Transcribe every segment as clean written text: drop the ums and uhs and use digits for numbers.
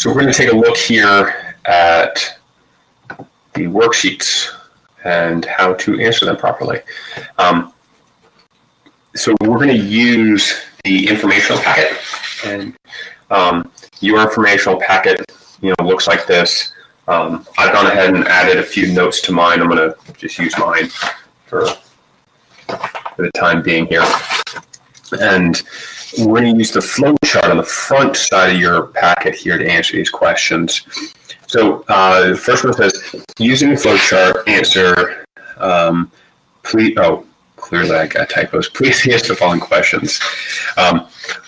So we're going to take a look here at the worksheets and how to answer them properly. So we're going to use the informational packet, and your informational packet, looks like this. I've gone ahead and added a few notes to mine. I'm going to just use mine for the time being here. And we're going to use the flow chart on the front side of your packet here to answer these questions. So the first one says, using the flow chart, answer, clearly I got typos. Please answer the following questions.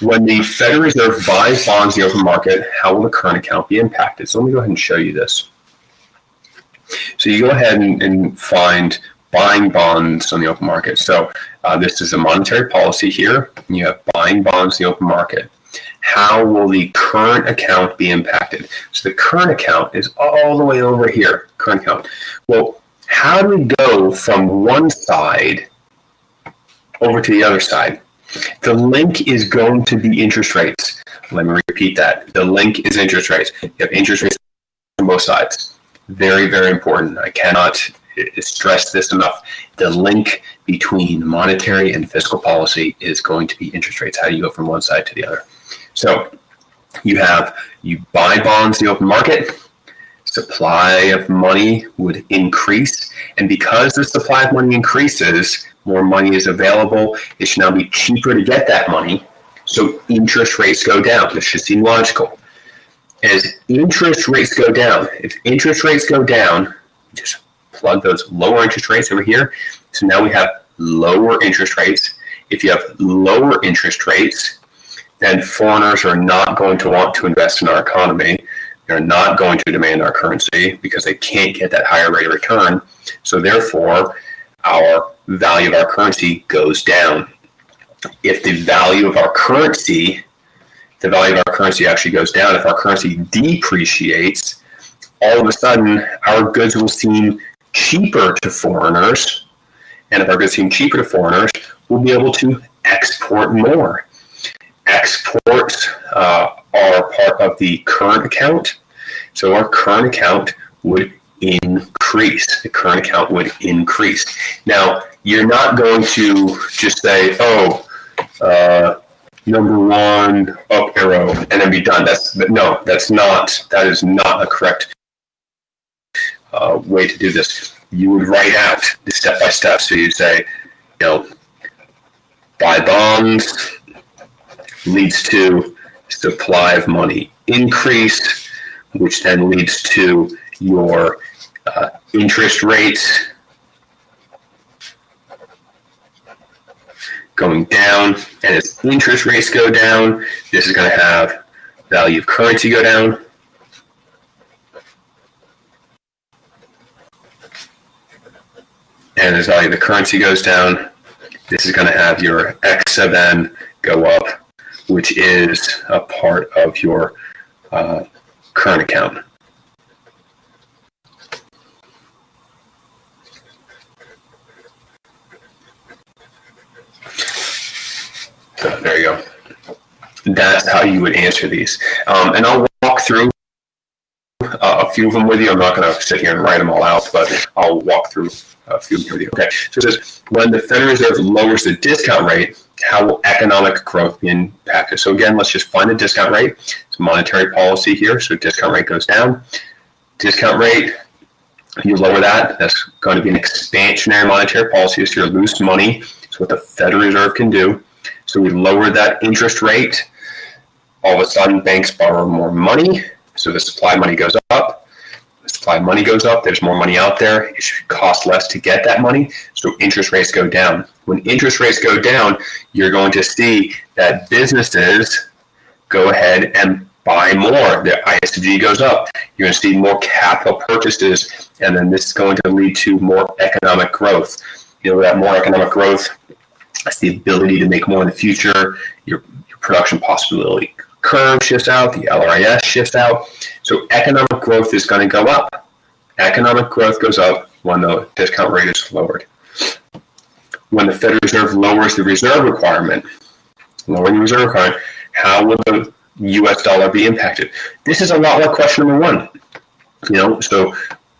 When the Federal Reserve buys bonds in the open market, how will the current account be impacted? So let me go ahead and show you this. So you go ahead and find buying bonds on the open market. So this is a monetary policy here. You have buying bonds in the open market. How will the current account be impacted? So the current account is all the way over here, current account. Well, how do we go from one side over to the other side? The link is going to be interest rates. Let me repeat that. The link is interest rates. You have interest rates on both sides. Very, very important. I cannot stress this enough. The link between monetary and fiscal policy is going to be interest rates. How do you go from one side to the other? So you buy bonds in the open market, supply of money would increase, and because the supply of money increases, more money is available. It should now be cheaper to get that money, so interest rates go down. This should seem logical. As interest rates go down, if interest rates go down, just plug those lower interest rates over here. So now we have lower interest rates. If you have lower interest rates, then foreigners are not going to want to invest in our economy. They're not going to demand our currency because they can't get that higher rate of return. So therefore, our value of our currency goes down. If the value of our currency actually goes down, if our currency depreciates, all of a sudden our goods will seem cheaper to foreigners. And if our goods seem cheaper to foreigners, we'll be able to export more. Exports are part of the current account. So our current account would increase. The current account would increase. Now, you're not going to just say, number one, up arrow, and then be done. That is not a correct way to do this. You would write out the step-by-step. So you say, buy bonds leads to supply of money increase, which then leads to your interest rates going down. And as interest rates go down, this is going to have value of currency go down. And as value of the currency goes down, this is going to have your X sub N go up, which is a part of your current account. So there you go. That's how you would answer these. And I'll walk through a few of them with you. I'm not going to sit here and write them all out, but I'll walk through a few of them with you. Okay, so it says, when the Federal Reserve lowers the discount rate, how will economic growth be impacted? So again, let's just find the discount rate. It's monetary policy here, so discount rate goes down. Discount rate, you lower that, that's going to be an expansionary monetary policy, so you lose money. It's what the Federal Reserve can do. So we lower that interest rate. All of a sudden, banks borrow more money, so the supply of money goes up. The supply of money goes up, there's more money out there. It should cost less to get that money, so interest rates go down. When interest rates go down, you're going to see that businesses go ahead and buy more. The ISG goes up. You're going to see more capital purchases, and then this is going to lead to more economic growth. That more economic growth, that's the ability to make more in the future. Your production possibility curve shifts out, the LRIS shifts out. So economic growth is going to go up. Economic growth goes up when the discount rate is lowered. When the Federal Reserve lowers the reserve requirement, how will the US dollar be impacted? This is a lot like question number one. So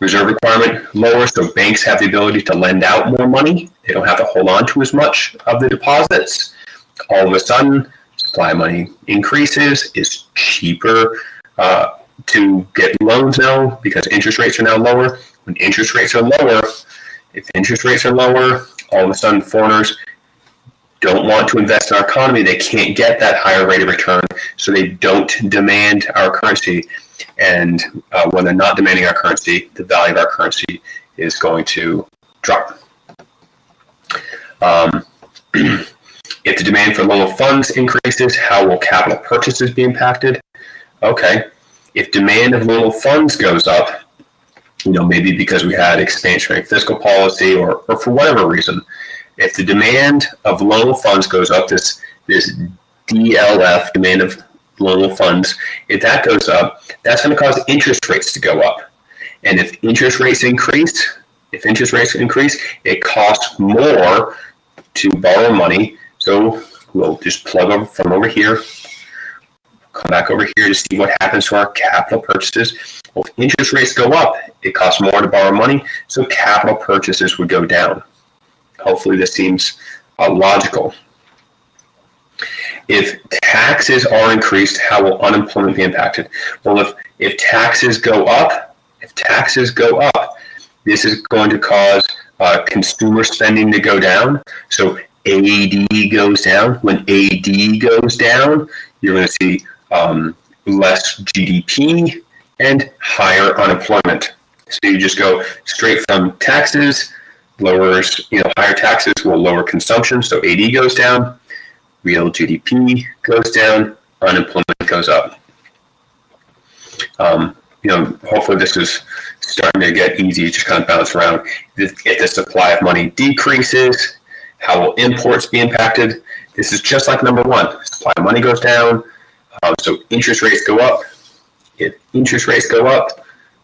reserve requirement lower, so banks have the ability to lend out more money. They don't have to hold on to as much of the deposits. All of a sudden, supply of money increases. It's cheaper to get loans now because interest rates are now lower. When interest rates are lower, if interest rates are lower, all of a sudden foreigners don't want to invest in our economy. They can't get that higher rate of return, so they don't demand our currency. And when they're not demanding our currency, the value of our currency is going to drop. If the demand for local funds increases, how will capital purchases be impacted? Okay, if demand of local funds goes up, maybe because we had expansionary fiscal policy or for whatever reason, if the demand of local funds goes up, this DLF, demand of local funds, if that goes up, that's going to cause interest rates to go up. And if interest rates increase, it costs more to borrow money. So we'll just plug over from over here, come back over here to see what happens to our capital purchases. Well, if interest rates go up, it costs more to borrow money, so capital purchases would go down. Hopefully this seems logical. If taxes are increased, how will unemployment be impacted? Well, if taxes go up, this is going to cause consumer spending to go down. So AD goes down. When AD goes down, you're going to see less GDP and higher unemployment. So you just go straight from taxes, higher taxes will lower consumption, so AD goes down, real GDP goes down, unemployment goes up. Hopefully this is starting to get easy, just kind of bounce around. If the supply of money decreases, how will imports be impacted? This is just like number one. Supply of money goes down, so interest rates go up. If interest rates go up,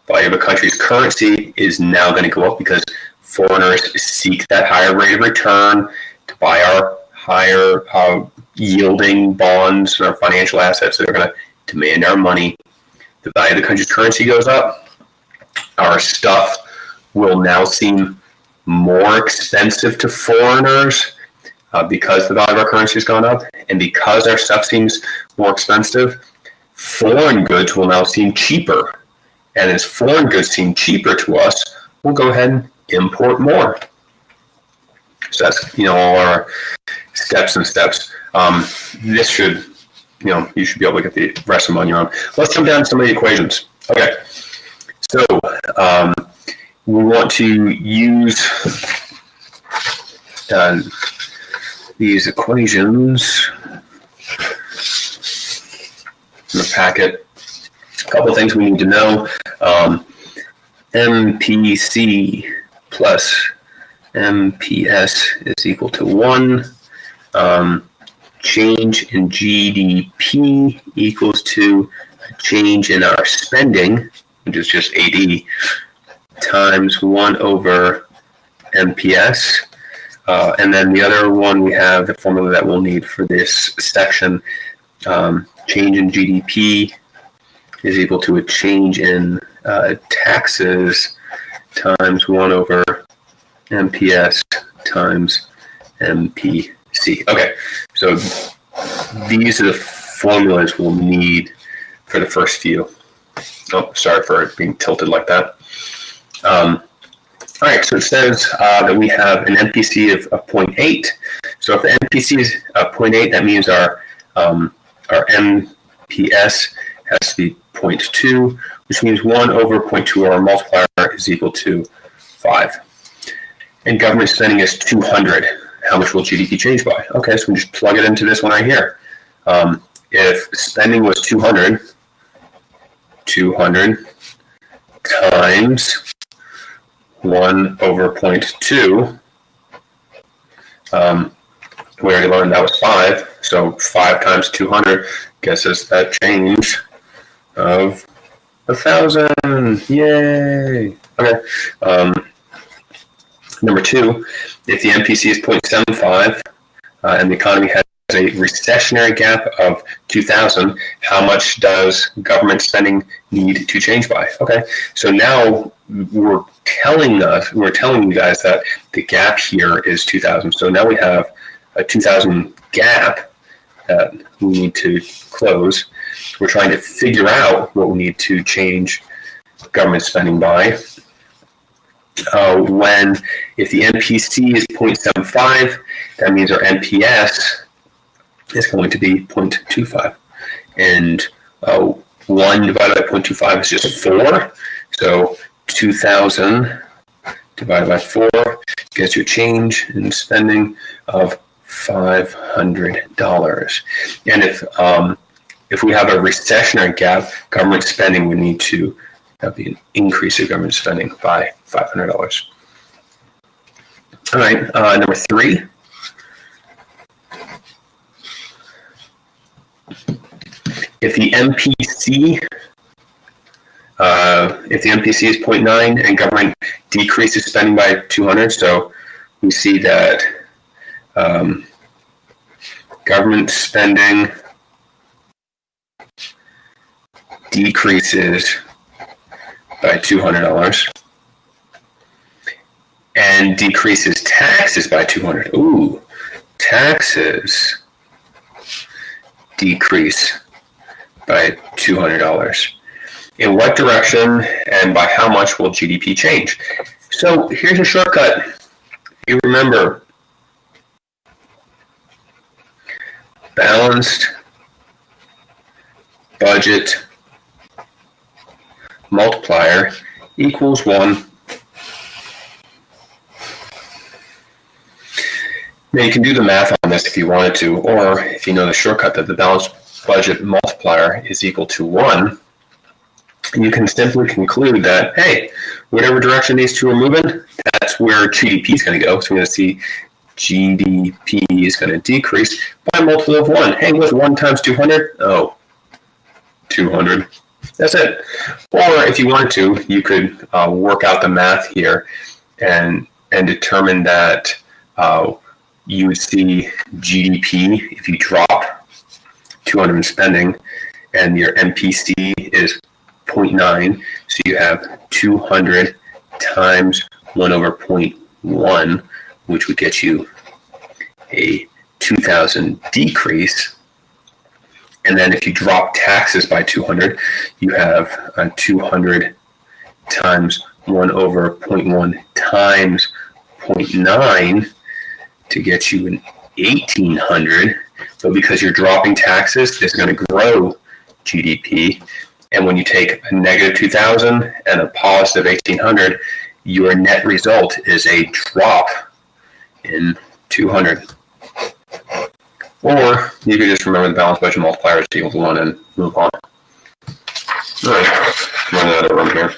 value of a country's currency is now going to go up because foreigners seek that higher rate of return to buy our higher yielding bonds and our financial assets that are going to demand our money. The value of the country's currency goes up. Our stuff will now seem more expensive to foreigners because the value of our currency has gone up, and because our stuff seems more expensive, foreign goods will now seem cheaper. And as foreign goods seem cheaper to us, we'll go ahead and import more. So that's all our steps. This should, you should be able to get the rest of them on your own. Let's jump down to some of the equations. Okay, so we want to use these equations in the packet. A couple of things we need to know. MPC plus MPS is equal to 1. Change in GDP equals to a change in our spending, which is just AD, times 1 over MPS. And then the other one, we have the formula that we'll need for this section. Change in GDP is equal to a change in taxes times 1 over MPS times MPC. Okay, so these are the formulas we'll need for the first few. Oh, sorry for it being tilted like that. All right, so it says that we have an MPC of 0.8. So if the MPC is 0.8, that means our MPS has to be 0.2, which means 1 over 0.2, our multiplier is equal to 5. And government spending is 200. How much will GDP change by? Okay, so we just plug it into this one right here. If spending was 200 times 1 over 0.2, we already learned that was 5, so 5 times 200 gets us that change of 1,000. Yay! Okay. Number 2, if the MPC is 0.75 and the economy has a recessionary gap of 2,000, how much does government spending need to change by? Okay, so now we're telling you guys that the gap here is 2,000. So now we have a 2,000 gap that we need to close. We're trying to figure out what we need to change government spending by. If the MPC is 0.75, that means our MPS is going to be 0.25. And 1 divided by 0.25 is just 4. So 2,000 divided by 4 gets you a change in spending of $500. And if we have a recessionary gap, government spending would need to be an increase in government spending by $500. All right, number 3. If the MPC is 0.9 and government decreases spending by 200, so we see that government spending decreases by $200 and decreases taxes by 200. Ooh, taxes decrease by $200. In what direction and by how much will GDP change? So here's a shortcut. You remember, balanced budget multiplier equals 1. Now you can do the math on this if you wanted to, or if you know the shortcut that the balanced budget multiplier is equal to 1, you can simply conclude that, hey, whatever direction these two are moving, that's where GDP is going to go. So we're going to see GDP is going to decrease by a multiple of 1. Hey, what's 1 times 200? Oh, 200. That's it. Or if you wanted to, you could work out the math here and determine that you would see GDP if you drop 200 in spending and your MPC is 0.9, so you have 200 times 1 over 0.1, which would get you a 2,000 decrease. And then if you drop taxes by 200, you have 200 times 1 over 0.1 times 0.9 to get you an 1,800. But because you're dropping taxes, this is going to grow GDP. And when you take a negative 2,000 and a positive 1,800, your net result is a drop in 200. Or you could just remember the balanced budget multiplier is equal to 1 and move on. All right, run out of room here.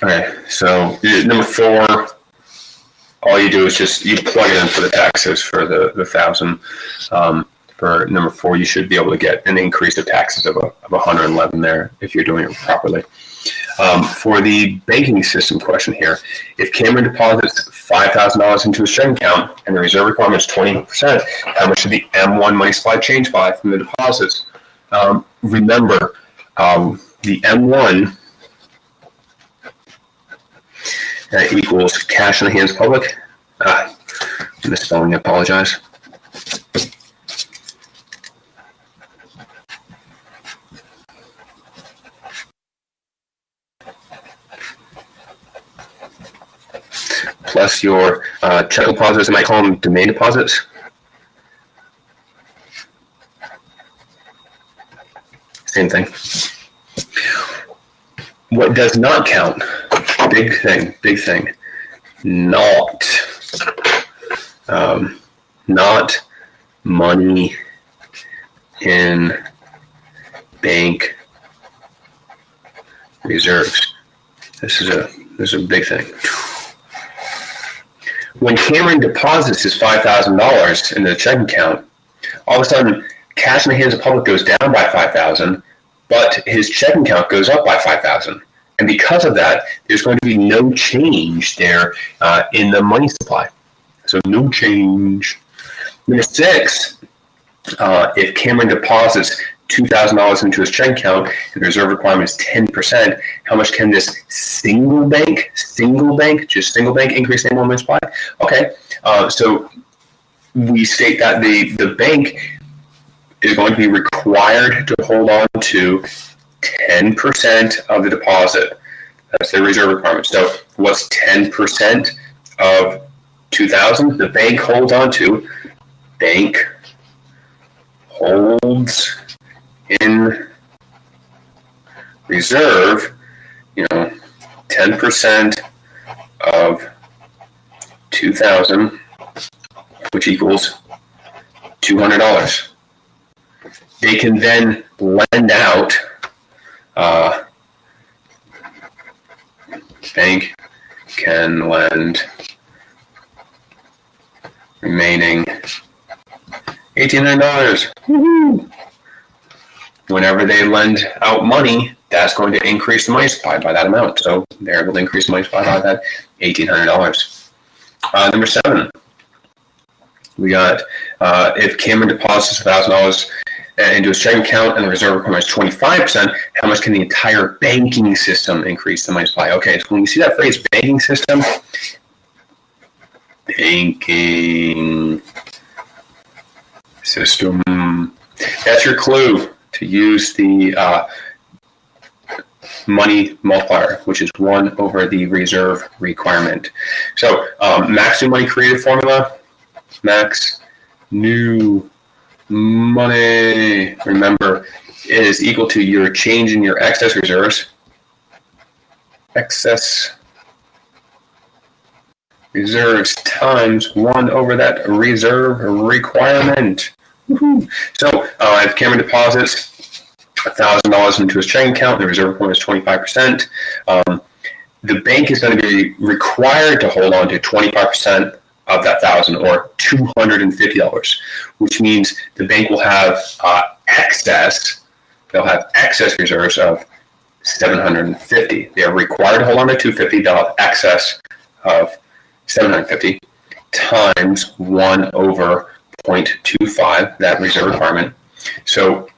Okay, so number 4, all you do is just you plug it in for the taxes for the 1,000. For number 4, you should be able to get an increase of taxes of 111 there if you're doing it properly. For the banking system question here, if Cameron deposits $5,000 into his checking account and the reserve requirement is 20%, how much should the M1 money supply change by from the deposits? Remember, the M1 equals cash in the hands of public. Misspelling, I apologize. Plus your check deposits, I might call them domain deposits. Same thing. What does not count? Big thing. Not money in bank reserves. This is a big thing. When Cameron deposits his $5,000 in the checking account, all of a sudden cash in the hands of the public goes down by $5,000, but his checking account goes up by $5,000. And because of that, there's going to be no change there in the money supply. So no change. Number 6, if Cameron deposits $2,000 into his checking account and the reserve requirement is 10%, how much can this single bank increase the annual money supply? Okay, so we state that the bank is going to be required to hold on to 10% of the deposit. That's their reserve requirement. So what's 10% of 2,000? The bank holds on to. Bank holds in reserve, 10% of 2,000, which equals $200. They can then lend out. Bank can lend remaining $1,800. Woohoo! Whenever they lend out money, that's going to increase the money supply by that amount. So they're able to increase the money supply by that $1,800. Number 7, we got if Cameron deposits $1,000 into his checking account and the reserve requirement is 25%, how much can the entire banking system increase the money supply? Okay, so when you see that phrase, banking system, banking system, that's your clue to use the money multiplier, which is 1 over the reserve requirement. So max new money created formula, max new money, remember, is equal to your change in your excess reserves. Excess reserves times 1 over that reserve requirement. Woo-hoo. So if Cameron deposits $1,000 into his checking account, the reserve requirement is 25%. The bank is going to be required to hold on to 25% of that $1,000, or $250, which means the bank will have excess. They'll have excess reserves of $750. They are required to hold on to $250. They'll have excess of $750 times 1 over 0.25, that reserve requirement. So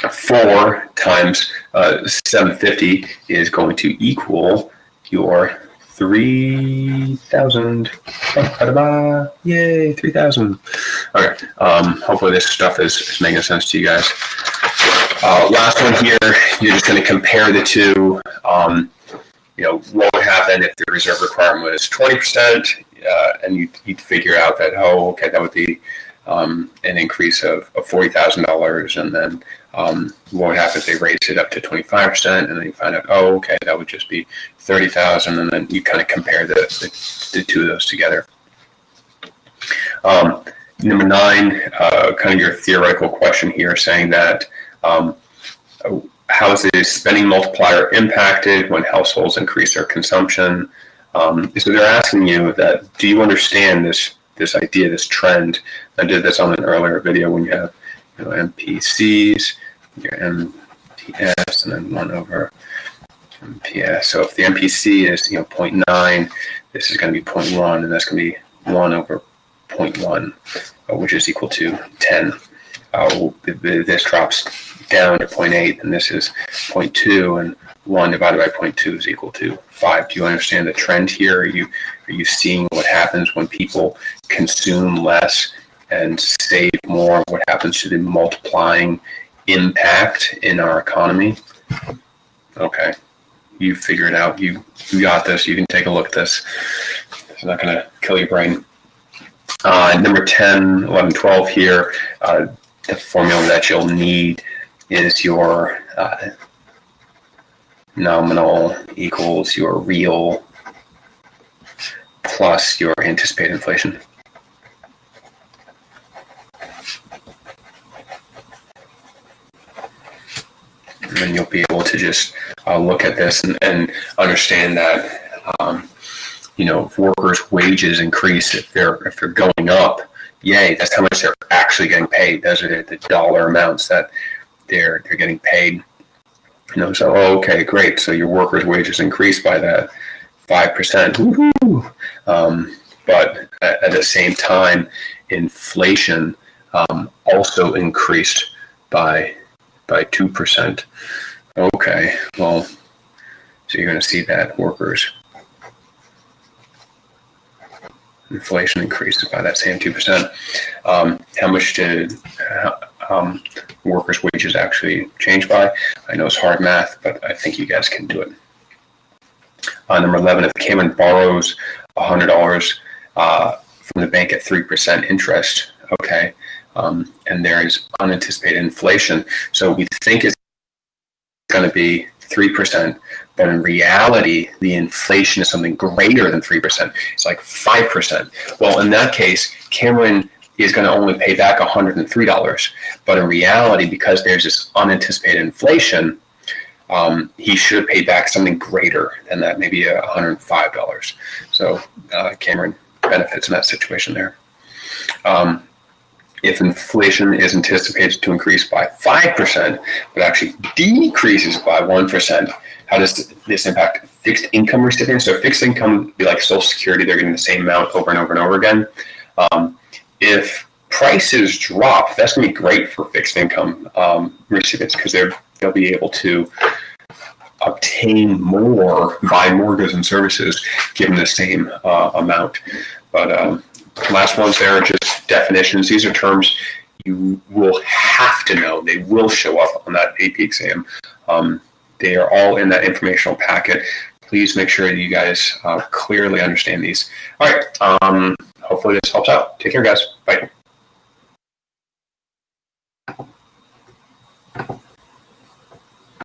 4 times 750 is going to equal your 3,000. Yay, 3,000. Okay. Hopefully this stuff is making sense to you guys. Last one here, you're just going to compare the two. What would happen if the reserve requirement was 20%, and you'd figure out that, that would be an increase of $40,000, and then what would happen if they raised it up to 25%, and then you find out, that would just be 30,000, and then you kind of compare the two of those together. Number 9, kind of your theoretical question here, saying that how is the spending multiplier impacted when households increase their consumption? So they're asking you that, do you understand this idea, this trend? I did this on an earlier video when you have MPCs, your MPS, and then 1 over MPS. So if the MPC is 0.9, this is going to be 0.1, and that's going to be 1 over 0.1, which is equal to 10. This drops down to 0.8, and this is 0.2, and 1 divided by 0.2 is equal to 5. Do you understand the trend here? Are you seeing what happens when people consume less and save more? What happens to the multiplying impact in our economy? Okay, you figure it out. You got this. You can take a look at this. It's not going to kill your brain. Number 10, 11, 12 here. The formula that you'll need is your nominal equals your real plus your anticipated inflation. And then you'll be able to just look at this and understand that if workers' wages increase, if they're going up, yay, that's how much they're actually getting paid. Those are the dollar amounts that they're getting paid. So, okay, great. So your workers' wages increased by that 5%. Woohoo! But at the same time, inflation also increased by 2%. Okay, well, so you're going to see that workers' inflation increases by that same 2%. How much did workers' wages actually change by? I know it's hard math, but I think you guys can do it. Number 11, if Cameron borrows $100 from the bank at 3% interest, okay, and there is unanticipated inflation, so we think it's going to be 3%, but in reality, the inflation is something greater than 3%. It's like 5%. Well, in that case, Cameron is going to only pay back $103. But in reality, because there's this unanticipated inflation, he should have paid back something greater than that, maybe $105. So Cameron benefits in that situation there. If inflation is anticipated to increase by 5%, but actually decreases by 1%, how does this impact fixed income recipients? So fixed income would be like Social Security, they're getting the same amount over and over and over again. If prices drop, that's going to be great for fixed income recipients because they'll be able to obtain more, buy more goods and services given the same amount. But last ones there are just definitions. These are terms you will have to know. They will show up on that AP exam. They are all in that informational packet. Please make sure that you guys clearly understand these. All right. Hopefully this helps out. Take care, guys. Bye.